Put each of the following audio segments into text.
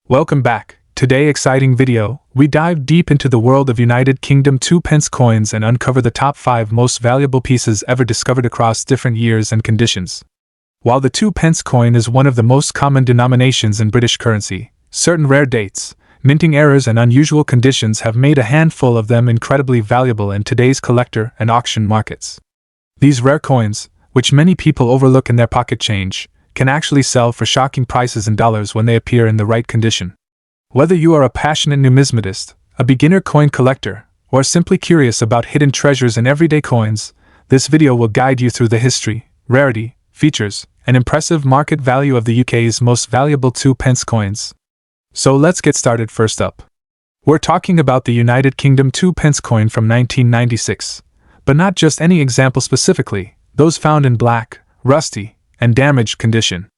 Welcome back. Today exciting video, we dive deep into the world of United Kingdom 2 pence coins and uncover the top 5 most valuable pieces ever discovered across different years and conditions. While the 2 pence coin is one of the most common denominations in British currency, certain rare dates, minting errors and unusual conditions have made a handful of them incredibly valuable in today's collector and auction markets. These rare coins, which many people overlook in their pocket change, can actually sell for shocking prices in dollars when they appear in the right condition. Whether you are a passionate numismatist, a beginner coin collector, or simply curious about hidden treasures in everyday coins, this video will guide you through the history, rarity, features, and impressive market value of the UK's most valuable 2 pence coins. So let's get started. First up, we're talking about the United Kingdom 2 pence coin from 1996, but not just any example specifically, those found in black, rusty, and damaged condition.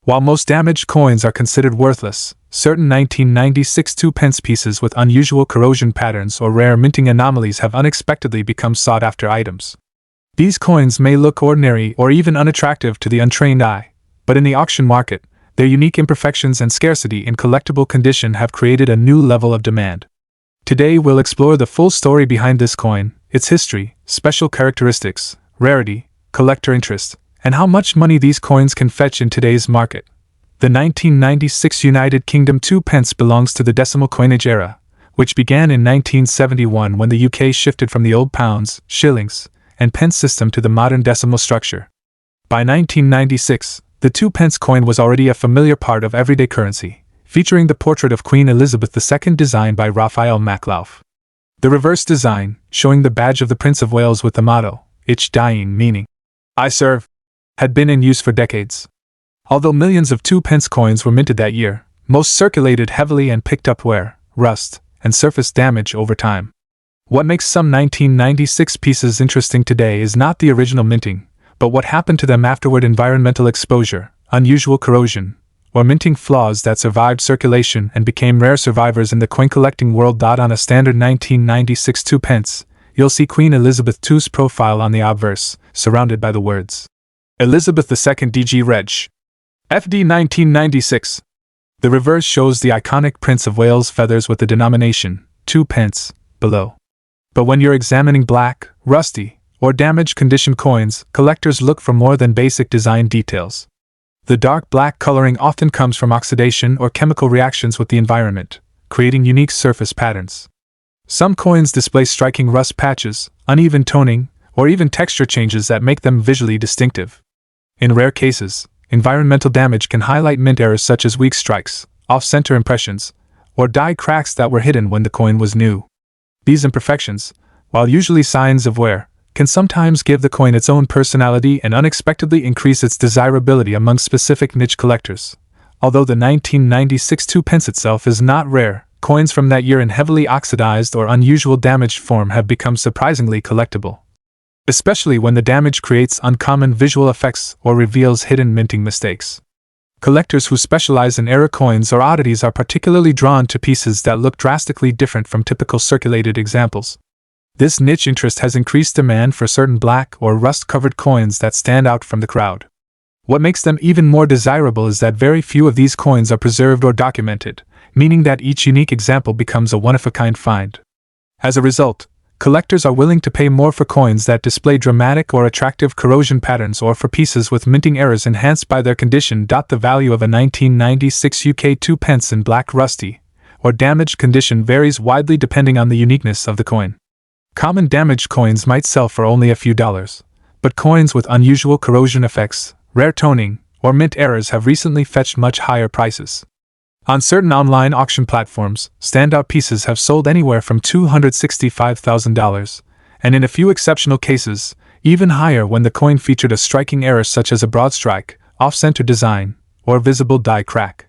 While most damaged coins are considered worthless, certain 1996 2 pence pieces with unusual corrosion patterns or rare minting anomalies have unexpectedly become sought-after items. These coins may look ordinary or even unattractive to the untrained eye, but in the auction market, their unique imperfections and scarcity in collectible condition have created a new level of demand. Today we'll explore the full story behind this coin, its history, special characteristics, rarity, collector interest, and how much money these coins can fetch in today's market. The 1996 United Kingdom 2 pence belongs to the decimal coinage era, which began in 1971 when the UK shifted from the old pounds, shillings, and pence system to the modern decimal structure. By 1996, the 2 pence coin was already a familiar part of everyday currency, featuring the portrait of Queen Elizabeth II designed by Raphael Maklauf. The reverse design, showing the badge of the Prince of Wales with the motto, "Ich dying," meaning, "I serve," had been in use for decades. Although millions of 2 pence coins were minted that year, most circulated heavily and picked up wear, rust, and surface damage over time. What makes some 1996 pieces interesting today is not the original minting, but what happened to them afterward: environmental exposure, unusual corrosion, or minting flaws that survived circulation and became rare survivors in the coin collecting world. On a standard 1996 2 pence, you'll see Queen Elizabeth II's profile on the obverse, surrounded by the words, Elizabeth II DG Reg. FD 1996. The reverse shows the iconic Prince of Wales feathers with the denomination, 2 pence, below. But when you're examining black, rusty, or damaged condition coins, collectors look for more than basic design details. The dark black coloring often comes from oxidation or chemical reactions with the environment, creating unique surface patterns. Some coins display striking rust patches, uneven toning, or even texture changes that make them visually distinctive. In rare cases, environmental damage can highlight mint errors such as weak strikes, off-center impressions, or die cracks that were hidden when the coin was new. These imperfections, while usually signs of wear, can sometimes give the coin its own personality and unexpectedly increase its desirability among specific niche collectors. Although the 1996 2 pence itself is not rare, coins from that year in heavily oxidized or unusual damaged form have become surprisingly collectible, especially when the damage creates uncommon visual effects or reveals hidden minting mistakes. Collectors who specialize in error coins or oddities are particularly drawn to pieces that look drastically different from typical circulated examples. This niche interest has increased demand for certain black or rust-covered coins that stand out from the crowd. What makes them even more desirable is that very few of these coins are preserved or documented, meaning that each unique example becomes a one-of-a-kind find. As a result, collectors are willing to pay more for coins that display dramatic or attractive corrosion patterns or for pieces with minting errors enhanced by their condition. The value of a 1996 UK 2 pence in black, rusty, or damaged condition varies widely depending on the uniqueness of the coin. Common damaged coins might sell for only a few dollars, but coins with unusual corrosion effects, rare toning, or mint errors have recently fetched much higher prices. On certain online auction platforms, standout pieces have sold anywhere from $265,000, and in a few exceptional cases, even higher when the coin featured a striking error such as a broad strike, off-center design, or visible die crack.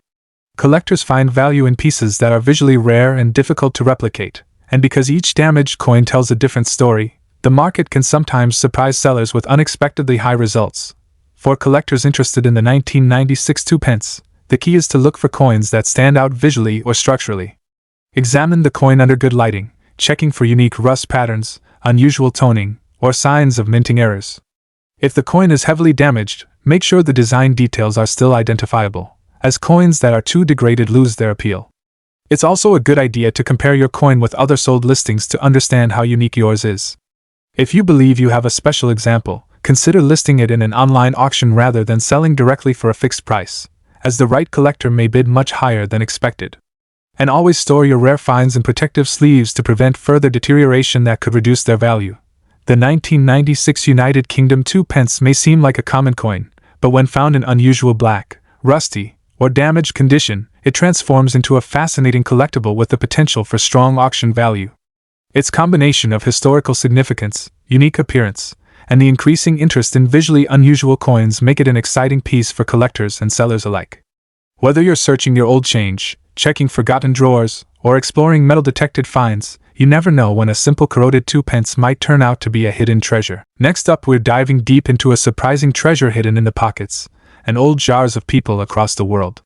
Collectors find value in pieces that are visually rare and difficult to replicate, and because each damaged coin tells a different story, the market can sometimes surprise sellers with unexpectedly high results. For collectors interested in the 1996 2 pence, the key is to look for coins that stand out visually or structurally. Examine the coin under good lighting, checking for unique rust patterns, unusual toning, or signs of minting errors. If the coin is heavily damaged, make sure the design details are still identifiable, as coins that are too degraded lose their appeal. It's also a good idea to compare your coin with other sold listings to understand how unique yours is. If you believe you have a special example, consider listing it in an online auction rather than selling directly for a fixed price, as the right collector may bid much higher than expected. And always store your rare finds in protective sleeves to prevent further deterioration that could reduce their value. The 1996 United Kingdom 2 pence may seem like a common coin, but when found in unusual black, rusty, or damaged condition, it transforms into a fascinating collectible with the potential for strong auction value. Its combination of historical significance, unique appearance, and the increasing interest in visually unusual coins make it an exciting piece for collectors and sellers alike. Whether you're searching your old change, checking forgotten drawers, or exploring metal-detected finds, you never know when a simple corroded 2 pence might turn out to be a hidden treasure. Next up, we're diving deep into a surprising treasure hidden in the pockets and old jars of people across the world.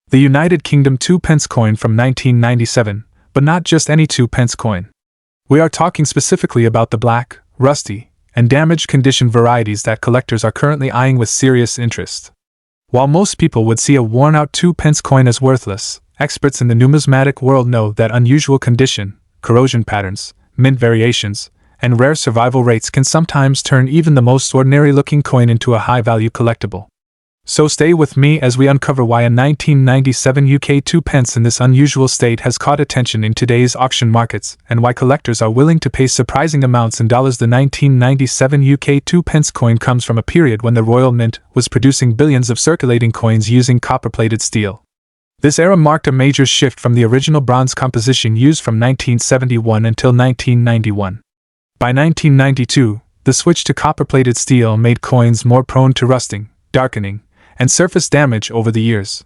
The United Kingdom 2 pence coin from 1997, but not just any 2 pence coin. We are talking specifically about the black, rusty, and damaged condition varieties that collectors are currently eyeing with serious interest. While most people would see a worn-out 2 pence coin as worthless, experts in the numismatic world know that unusual condition, corrosion patterns, mint variations, and rare survival rates can sometimes turn even the most ordinary-looking coin into a high-value collectible. So stay with me as we uncover why a 1997 UK 2 pence in this unusual state has caught attention in today's auction markets, and why collectors are willing to pay surprising amounts in dollars. The 1997 UK 2 pence coin comes from a period when the Royal Mint was producing billions of circulating coins using copper-plated steel. This era marked a major shift from the original bronze composition used from 1971 until 1991. By 1992, the switch to copper-plated steel made coins more prone to rusting, darkening, and surface damage over the years.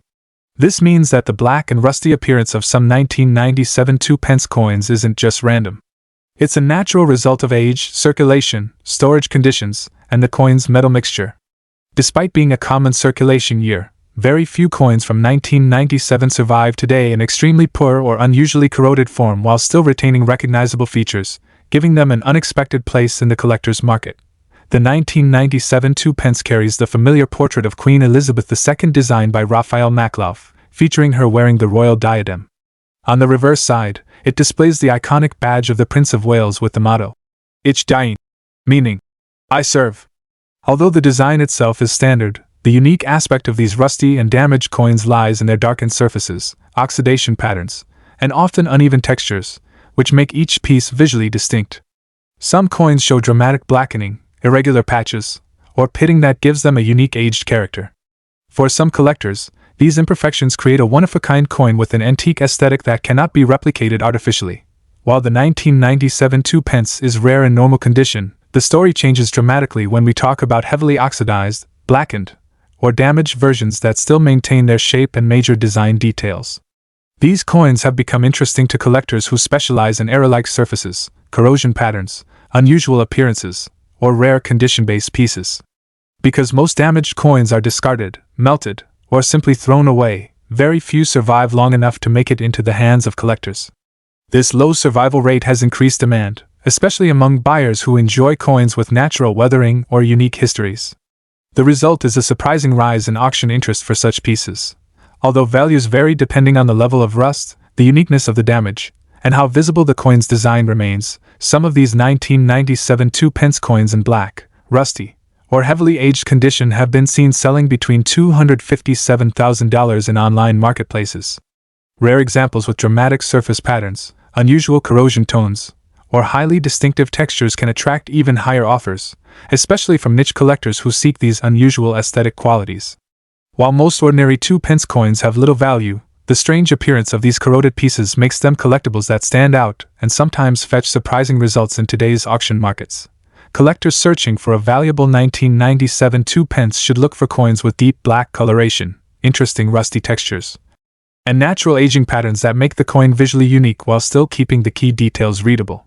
This means that the black and rusty appearance of some 1997 2 pence coins isn't just random. It's a natural result of age, circulation, storage conditions, and the coin's metal mixture. Despite being a common circulation year, very few coins from 1997 survive today in extremely poor or unusually corroded form while still retaining recognizable features, giving them an unexpected place in the collector's market. The 1997 2 pence carries the familiar portrait of Queen Elizabeth II designed by Raphael Makloff, featuring her wearing the royal diadem. On the reverse side, it displays the iconic badge of the Prince of Wales with the motto, Ich dien, meaning, I serve. Although the design itself is standard, the unique aspect of these rusty and damaged coins lies in their darkened surfaces, oxidation patterns, and often uneven textures, which make each piece visually distinct. Some coins show dramatic blackening, irregular patches, or pitting that gives them a unique aged character. For some collectors, these imperfections create a one-of-a-kind coin with an antique aesthetic that cannot be replicated artificially. While the 1997 2 pence is rare in normal condition, the story changes dramatically when we talk about heavily oxidized, blackened, or damaged versions that still maintain their shape and major design details. These coins have become interesting to collectors who specialize in era-like surfaces, corrosion patterns, unusual appearances, or rare condition-based pieces. Because most damaged coins are discarded, melted, or simply thrown away, very few survive long enough to make it into the hands of collectors. This low survival rate has increased demand, especially among buyers who enjoy coins with natural weathering or unique histories. The result is a surprising rise in auction interest for such pieces. Although values vary depending on the level of rust, the uniqueness of the damage, and how visible the coin's design remains, some of these 1997 2 pence coins in black, rusty, or heavily aged condition have been seen selling between $257,000 in online marketplaces. Rare examples with dramatic surface patterns, unusual corrosion tones, or highly distinctive textures can attract even higher offers, especially from niche collectors who seek these unusual aesthetic qualities. While most ordinary 2 pence coins have little value, the strange appearance of these corroded pieces makes them collectibles that stand out and sometimes fetch surprising results in today's auction markets. Collectors searching for a valuable 1997 2 pence should look for coins with deep black coloration, interesting rusty textures, and natural aging patterns that make the coin visually unique while still keeping the key details readable.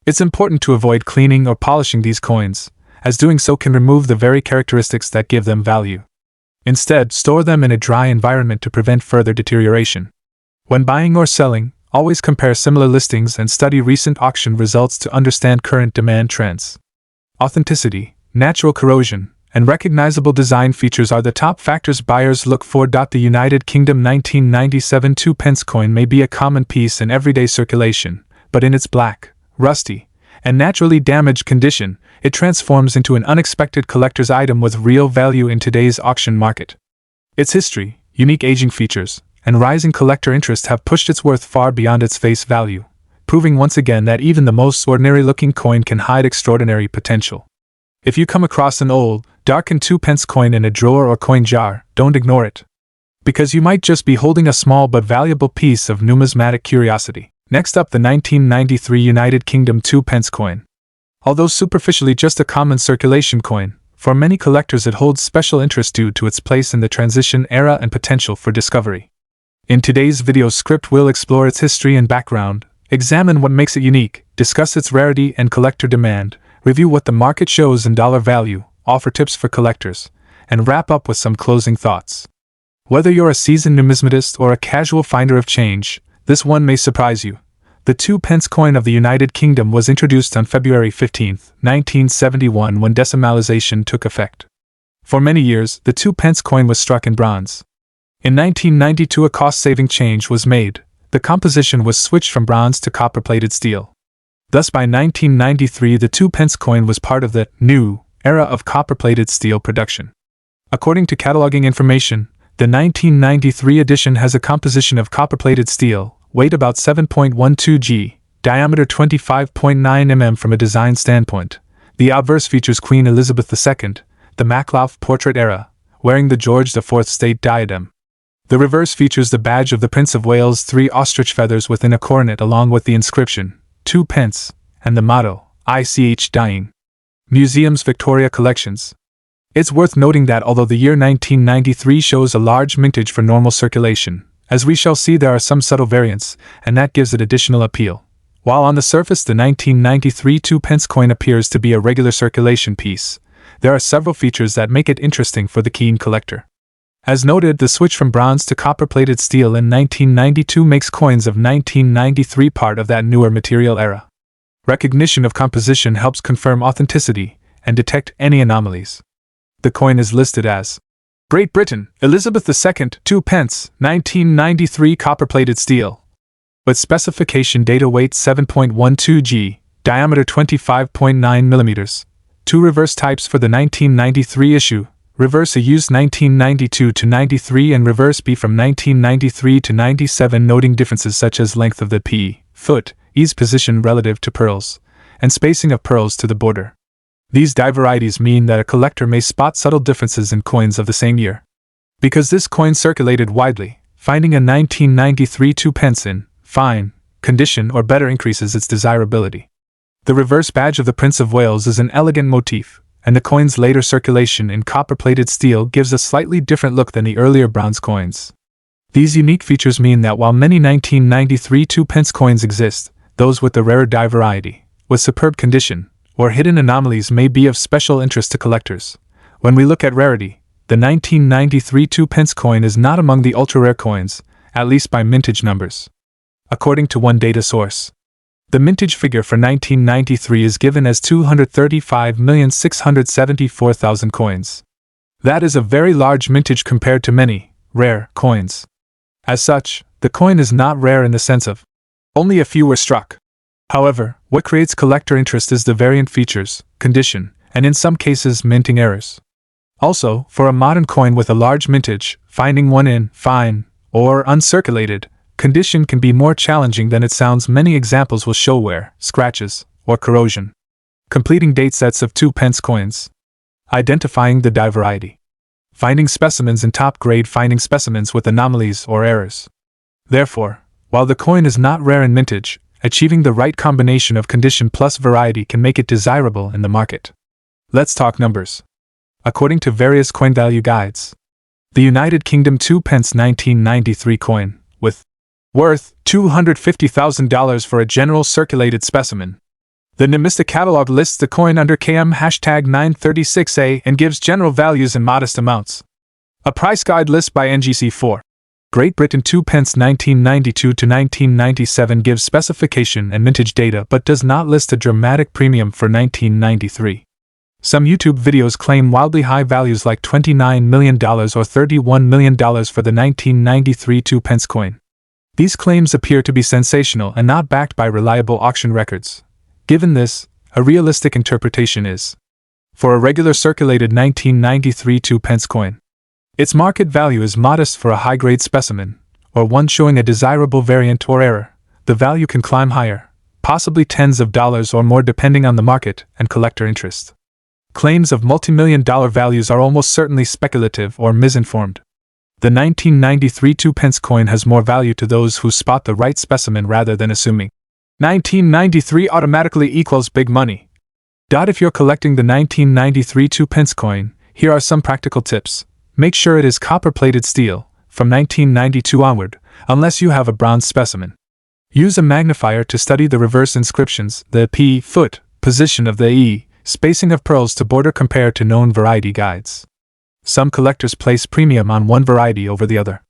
It's important to avoid cleaning or polishing these coins, as doing so can remove the very characteristics that give them value. Instead, store them in a dry environment to prevent further deterioration. When buying or selling, always compare similar listings and study recent auction results to understand current demand trends. Authenticity, natural corrosion, and recognizable design features are the top factors buyers look for. The United Kingdom 1997 2p coin may be a common piece in everyday circulation, but in its black, rusty, and naturally damaged condition, it transforms into an unexpected collector's item with real value in today's auction market. Its history, unique aging features, and rising collector interest have pushed its worth far beyond its face value, proving once again that even the most ordinary-looking coin can hide extraordinary potential. If you come across an old, darkened 2p coin in a drawer or coin jar, don't ignore it, because you might just be holding a small but valuable piece of numismatic curiosity. Next up, the 1993 United Kingdom 2p coin. Although superficially just a common circulation coin, for many collectors it holds special interest due to its place in the transition era and potential for discovery. In today's video script, we'll explore its history and background, examine what makes it unique, discuss its rarity and collector demand, review what the market shows in dollar value, offer tips for collectors, and wrap up with some closing thoughts. Whether you're a seasoned numismatist or a casual finder of change, this one may surprise you. The 2p coin of the United Kingdom was introduced on February 15, 1971, when decimalization took effect. For many years, the 2p coin was struck in bronze. In 1992, a cost-saving change was made. The composition was switched from bronze to copper-plated steel. Thus, by 1993, the 2p coin was part of the new era of copper-plated steel production. According to cataloging information, the 1993 edition has a composition of copper-plated steel, weight about 7.12 g, diameter 25.9 mm. From a design standpoint, the obverse features Queen Elizabeth II, the Maklauf portrait era, wearing the George IV state diadem. The reverse features the badge of the Prince of Wales, 3 ostrich feathers within a coronet along with the inscription, 2p, and the motto, ICH Dying. Museum's Victoria Collections. It's worth noting that although the year 1993 shows a large mintage for normal circulation, as we shall see, there are some subtle variants, and that gives it additional appeal. While on the surface the 1993 2p coin appears to be a regular circulation piece, there are several features that make it interesting for the keen collector. As noted, the switch from bronze to copper-plated steel in 1992 makes coins of 1993 part of that newer material era. Recognition of composition helps confirm authenticity and detect any anomalies. The coin is listed as Great Britain, Elizabeth II, 2p, 1993 copper-plated steel. With specification data, weight 7.12 g, diameter 25.9 mm. 2 reverse types for the 1993 issue. Reverse A used 1992 to 93 and reverse B from 1993 to 97, noting differences such as length of the P, foot, ease position relative to pearls, and spacing of pearls to the border. These die varieties mean that a collector may spot subtle differences in coins of the same year. Because this coin circulated widely, finding a 1993 2p in fine condition or better increases its desirability. The reverse badge of the Prince of Wales is an elegant motif, and the coin's later circulation in copper-plated steel gives a slightly different look than the earlier bronze coins. These unique features mean that while many 1993 2p coins exist, those with the rarer die variety, with superb condition, or hidden anomalies may be of special interest to collectors. When we look at rarity, the 1993 2p coin is not among the ultra-rare coins, at least by mintage numbers. According to one data source, the mintage figure for 1993 is given as 235,674,000 coins. That is a very large mintage compared to many rare coins. As such, the coin is not rare in the sense of only a few were struck. However, what creates collector interest is the variant features, condition, and in some cases minting errors. Also, for a modern coin with a large mintage, finding one in fine or uncirculated condition can be more challenging than it sounds. Many examples will show wear, scratches, or corrosion. Completing date sets of 2p coins. Identifying the die variety. Finding specimens in top grade, finding specimens with anomalies or errors. Therefore, while the coin is not rare in mintage, achieving the right combination of condition plus variety can make it desirable in the market. Let's talk numbers. According to various coin value guides, the United Kingdom 2p 1993 coin, with worth $250,000 for a general circulated specimen. The Numistic catalog lists the coin under KM #936A and gives general values in modest amounts. A price guide list by NGC4. Great Britain 2p 1992 to 1997 gives specification and mintage data but does not list a dramatic premium for 1993. Some YouTube videos claim wildly high values like $29 million or $31 million for the 1993 2-pence coin. These claims appear to be sensational and not backed by reliable auction records. Given this, a realistic interpretation is for a regular circulated 1993 2-pence coin, its market value is modest for a high-grade specimen, or one showing a desirable variant or error. The value can climb higher, possibly tens of dollars or more depending on the market and collector interest. Claims of multi-million-dollar values are almost certainly speculative or misinformed. The 1993 2-pence coin has more value to those who spot the right specimen rather than assuming 1993 automatically equals big money. If you're collecting the 1993 2-pence coin, here are some practical tips. Make sure it is copper-plated steel, from 1992 onward, unless you have a bronze specimen. Use a magnifier to study the reverse inscriptions, the P foot position of the E, spacing of pearls to border compared to known variety guides. Some collectors place premium on one variety over the other.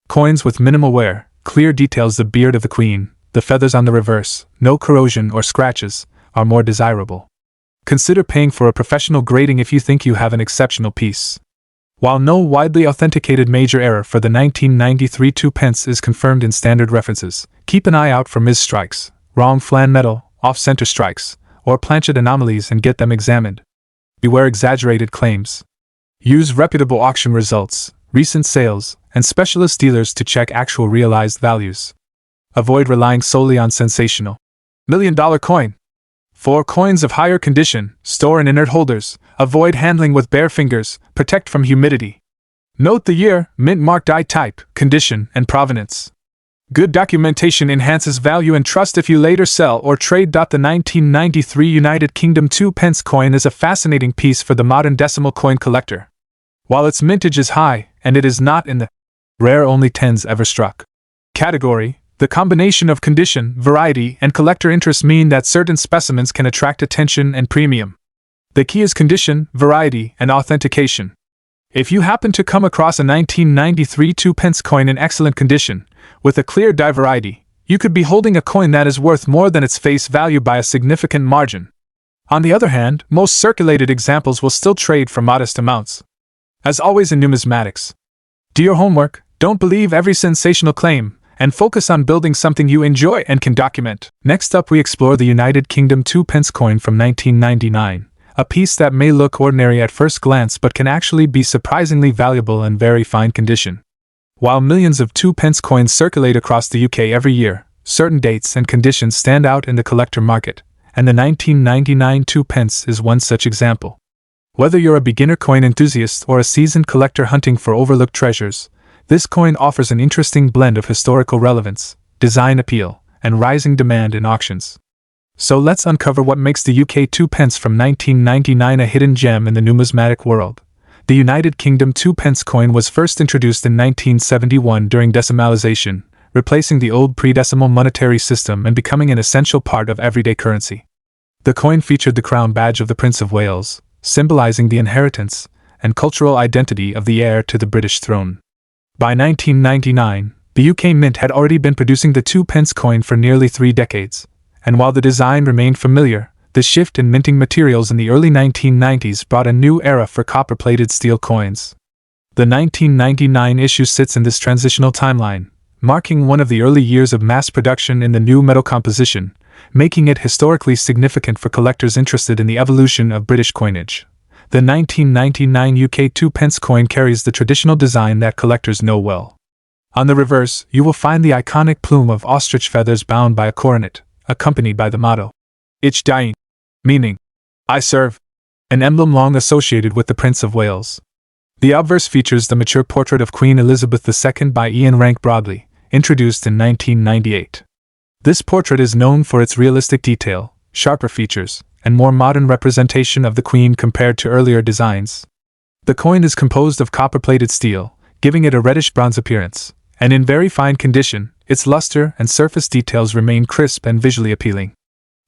Coins with minimal wear, clear details, the beard of the queen, the feathers on the reverse, no corrosion or scratches, are more desirable. Consider paying for a professional grading if you think you have an exceptional piece. While no widely authenticated major error for the 1993 2-pence is confirmed in standard references, keep an eye out for misstrikes, wrong flan metal, off-center strikes, or planchet anomalies and get them examined. Beware exaggerated claims. Use reputable auction results, recent sales, and specialist dealers to check actual realized values. Avoid relying solely on sensational million-dollar coin. For coins of higher condition, store in inert holders. Avoid handling with bare fingers. Protect from humidity. Note the year, mint mark, die type, condition, and provenance. Good documentation enhances value and trust if you later sell or trade. The 1993 United Kingdom 2-pence coin is a fascinating piece for the modern decimal coin collector. While its mintage is high, and it is not in the rare only tens ever struck category, the combination of condition, variety, and collector interest mean that certain specimens can attract attention and premium. The key is condition, variety, and authentication. If you happen to come across a 1993 2-pence coin in excellent condition, with a clear die variety, you could be holding a coin that is worth more than its face value by a significant margin. On the other hand, most circulated examples will still trade for modest amounts. As always in numismatics, do your homework, don't believe every sensational claim, and focus on building something you enjoy and can document. Next up, we explore the United Kingdom 2-pence coin from 1999, a piece that may look ordinary at first glance but can actually be surprisingly valuable and very fine condition. While millions of 2-pence coins circulate across the UK every year, certain dates and conditions stand out in the collector market, and the 1999 2-pence is one such example. Whether you're a beginner coin enthusiast or a seasoned collector hunting for overlooked treasures, this coin offers an interesting blend of historical relevance, design appeal, and rising demand in auctions. So let's uncover what makes the UK 2-pence from 1999 a hidden gem in the numismatic world. The United Kingdom 2-pence coin was first introduced in 1971 during decimalization, replacing the old pre-decimal monetary system and becoming an essential part of everyday currency. The coin featured the crown badge of the Prince of Wales, symbolizing the inheritance and cultural identity of the heir to the British throne. By 1999, the UK Mint had already been producing the 2-pence coin for nearly 3 decades, and while the design remained familiar, the shift in minting materials in the early 1990s brought a new era for copper-plated steel coins. The 1999 issue sits in this transitional timeline, marking one of the early years of mass production in the new metal composition, making it historically significant for collectors interested in the evolution of British coinage. The 1999 UK 2-pence coin carries the traditional design that collectors know well. On the reverse, you will find the iconic plume of ostrich feathers bound by a coronet, accompanied by the motto, Ich dien, meaning, I serve, an emblem long associated with the Prince of Wales. The obverse features the mature portrait of Queen Elizabeth II by Ian Rank Broadley, introduced in 1998. This portrait is known for its realistic detail, sharper features, and more modern representation of the Queen compared to earlier designs. The coin is composed of copper-plated steel, giving it a reddish-bronze appearance, and in very fine condition, its luster and surface details remain crisp and visually appealing.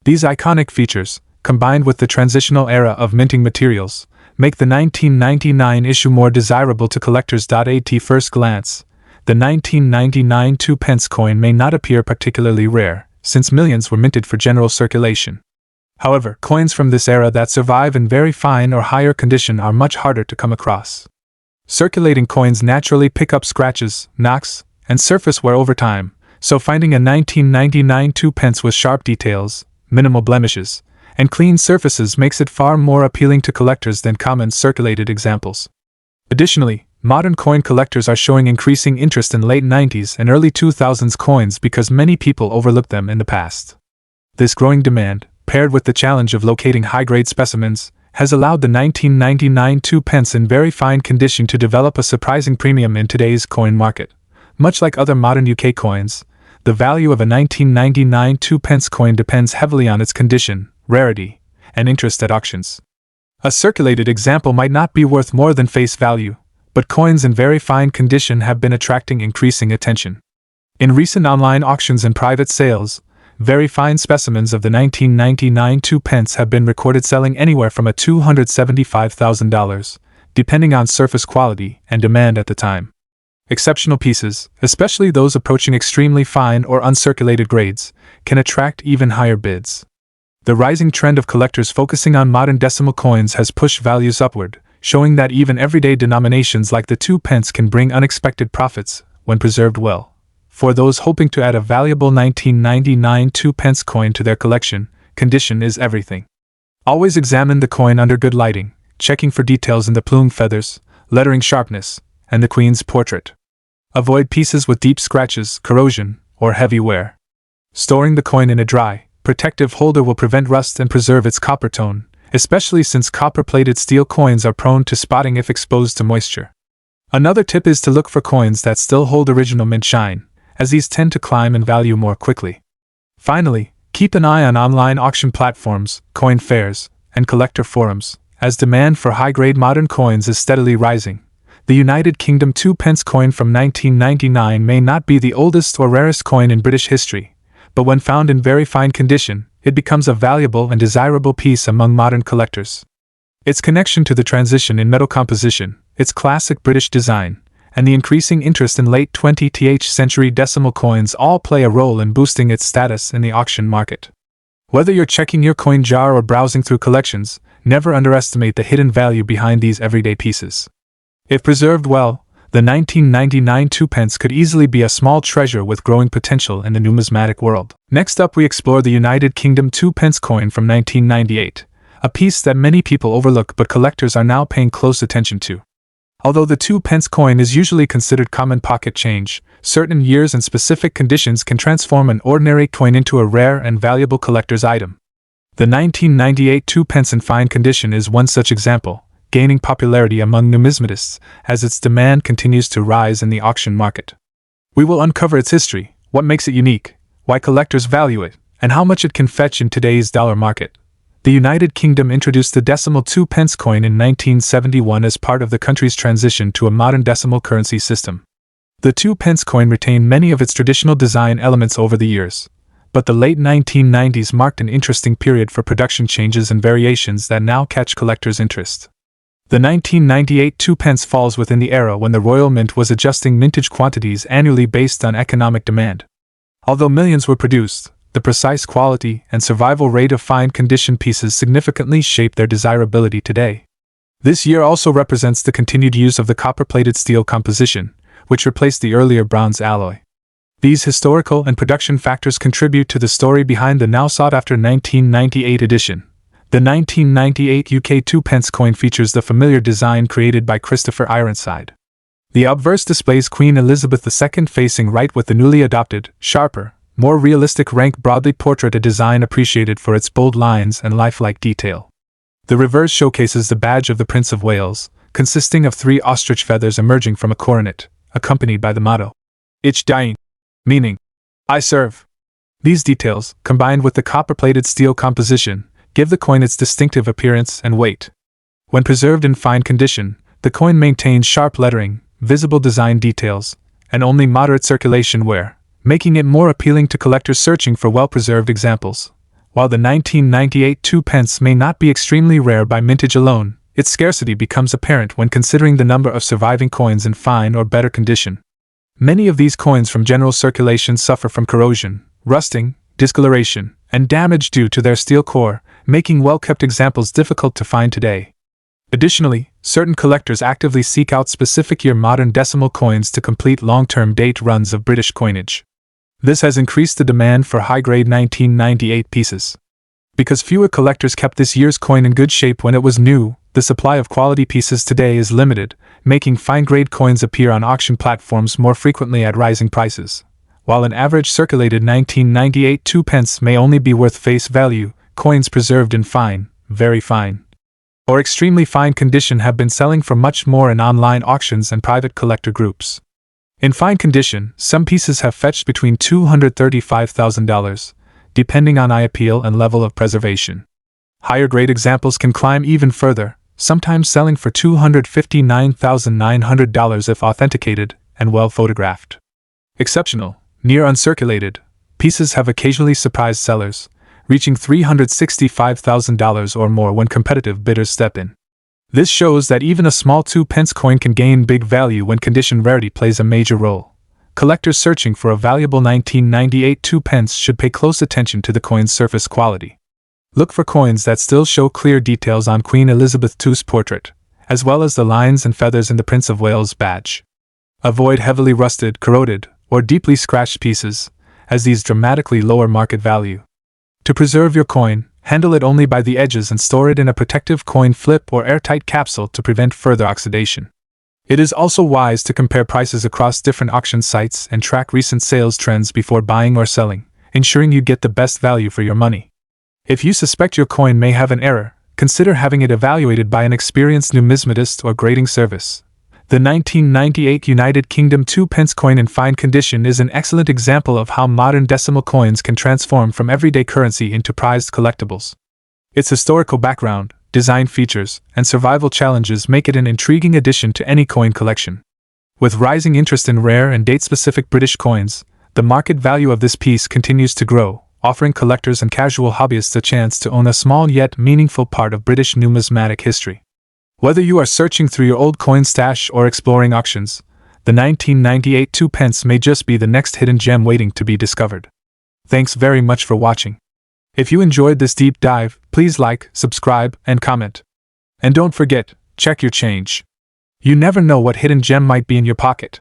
These iconic features, combined with the transitional era of minting materials, make the 1999 issue more desirable to collectors. At first glance, the 1999 2-pence coin may not appear particularly rare, since millions were minted for general circulation. However, coins from this era that survive in very fine or higher condition are much harder to come across. Circulating coins naturally pick up scratches, knocks, and surface wear over time, so finding a 1999 2p with sharp details, minimal blemishes, and clean surfaces makes it far more appealing to collectors than common circulated examples. Additionally, modern coin collectors are showing increasing interest in late 90s and early 2000s coins because many people overlooked them in the past. This growing demand, paired with the challenge of locating high-grade specimens, has allowed the 1999 2p in very fine condition to develop a surprising premium in today's coin market. Much like other modern UK coins, the value of a 1999 2p coin depends heavily on its condition, rarity, and interest at auctions. A circulated example might not be worth more than face value, but coins in very fine condition have been attracting increasing attention. In recent online auctions and private sales, very fine specimens of the 1999 2p have been recorded selling anywhere from $275,000, depending on surface quality and demand at the time. Exceptional pieces, especially those approaching extremely fine or uncirculated grades, can attract even higher bids. The rising trend of collectors focusing on modern decimal coins has pushed values upward, showing that even everyday denominations like the 2p can bring unexpected profits when preserved well. For those hoping to add a valuable 1999 2p coin to their collection, condition is everything. Always examine the coin under good lighting, checking for details in the plume feathers, lettering sharpness, and the Queen's portrait. Avoid pieces with deep scratches, corrosion, or heavy wear. Storing the coin in a dry, protective holder will prevent rust and preserve its copper tone, especially since copper-plated steel coins are prone to spotting if exposed to moisture. Another tip is to look for coins that still hold original mint shine, as these tend to climb in value more quickly. Finally, keep an eye on online auction platforms, coin fairs, and collector forums, as demand for high-grade modern coins is steadily rising. The United Kingdom 2p coin from 1999 may not be the oldest or rarest coin in British history, but when found in very fine condition, it becomes a valuable and desirable piece among modern collectors. Its connection to the transition in metal composition, its classic British design, and the increasing interest in late 20th century decimal coins all play a role in boosting its status in the auction market. Whether you're checking your coin jar or browsing through collections, never underestimate the hidden value behind these everyday pieces. If preserved well, the 1999 2p could easily be a small treasure with growing potential in the numismatic world. Next up, we explore the United Kingdom 2p coin from 1998, a piece that many people overlook but collectors are now paying close attention to. Although the 2p coin is usually considered common pocket change, certain years and specific conditions can transform an ordinary coin into a rare and valuable collector's item. The 1998 2p in fine condition is one such example, gaining popularity among numismatists as its demand continues to rise in the auction market. We will uncover its history, what makes it unique, why collectors value it, and how much it can fetch in today's dollar market. The United Kingdom introduced the decimal 2p coin in 1971 as part of the country's transition to a modern decimal currency system. The 2p coin retained many of its traditional design elements over the years, but the late 1990s marked an interesting period for production changes and variations that now catch collectors' interest. The 1998 2p falls within the era when the Royal Mint was adjusting mintage quantities annually based on economic demand. Although millions were produced, the precise quality and survival rate of fine condition pieces significantly shape their desirability today. This year also represents the continued use of the copper-plated steel composition, which replaced the earlier bronze alloy. These historical and production factors contribute to the story behind the now sought-after 1998 edition. The 1998 UK 2p coin features the familiar design created by Christopher Ironside. The obverse displays Queen Elizabeth II facing right with the newly adopted, sharper, more realistic rank broadly portrait, a design appreciated for its bold lines and lifelike detail. The reverse showcases the badge of the Prince of Wales, consisting of 3 ostrich feathers emerging from a coronet, accompanied by the motto, Ich diene, meaning, I serve. These details, combined with the copper-plated steel composition, give the coin its distinctive appearance and weight. When preserved in fine condition, the coin maintains sharp lettering, visible design details, and only moderate circulation wear, making it more appealing to collectors searching for well-preserved examples. While the 1998 2p may not be extremely rare by mintage alone, its scarcity becomes apparent when considering the number of surviving coins in fine or better condition. Many of these coins from general circulation suffer from corrosion, rusting, discoloration, and damage due to their steel core, making well-kept examples difficult to find today. Additionally, certain collectors actively seek out specific year modern decimal coins to complete long-term date runs of British coinage. This has increased the demand for high-grade 1998 pieces. Because fewer collectors kept this year's coin in good shape when it was new, the supply of quality pieces today is limited, making fine-grade coins appear on auction platforms more frequently at rising prices. While an average circulated 1998 2 pence may only be worth face value, coins preserved in fine, very fine, or extremely fine condition have been selling for much more in online auctions and private collector groups. In fine condition, some pieces have fetched between $235,000, depending on eye appeal and level of preservation. Higher grade examples can climb even further, sometimes selling for $259,900 if authenticated and well photographed. Exceptional, near uncirculated pieces have occasionally surprised sellers, reaching $365,000 or more when competitive bidders step in. This shows that even a small 2 pence coin can gain big value when condition rarity plays a major role. Collectors searching for a valuable 1998 2 pence should pay close attention to the coin's surface quality. Look for coins that still show clear details on Queen Elizabeth II's portrait, as well as the lines and feathers in the Prince of Wales badge. Avoid heavily rusted, corroded, or deeply scratched pieces, as these dramatically lower market value. To preserve your coin, handle it only by the edges and store it in a protective coin flip or airtight capsule to prevent further oxidation. It is also wise to compare prices across different auction sites and track recent sales trends before buying or selling, ensuring you get the best value for your money. If you suspect your coin may have an error, consider having it evaluated by an experienced numismatist or grading service. The 1998 United Kingdom 2 pence coin in fine condition is an excellent example of how modern decimal coins can transform from everyday currency into prized collectibles. Its historical background, design features, and survival challenges make it an intriguing addition to any coin collection. With rising interest in rare and date-specific British coins, the market value of this piece continues to grow, offering collectors and casual hobbyists a chance to own a small yet meaningful part of British numismatic history. Whether you are searching through your old coin stash or exploring auctions, the 1998 2 pence may just be the next hidden gem waiting to be discovered. Thanks very much for watching. If you enjoyed this deep dive, please like, subscribe, and comment. And don't forget, check your change. You never know what hidden gem might be in your pocket.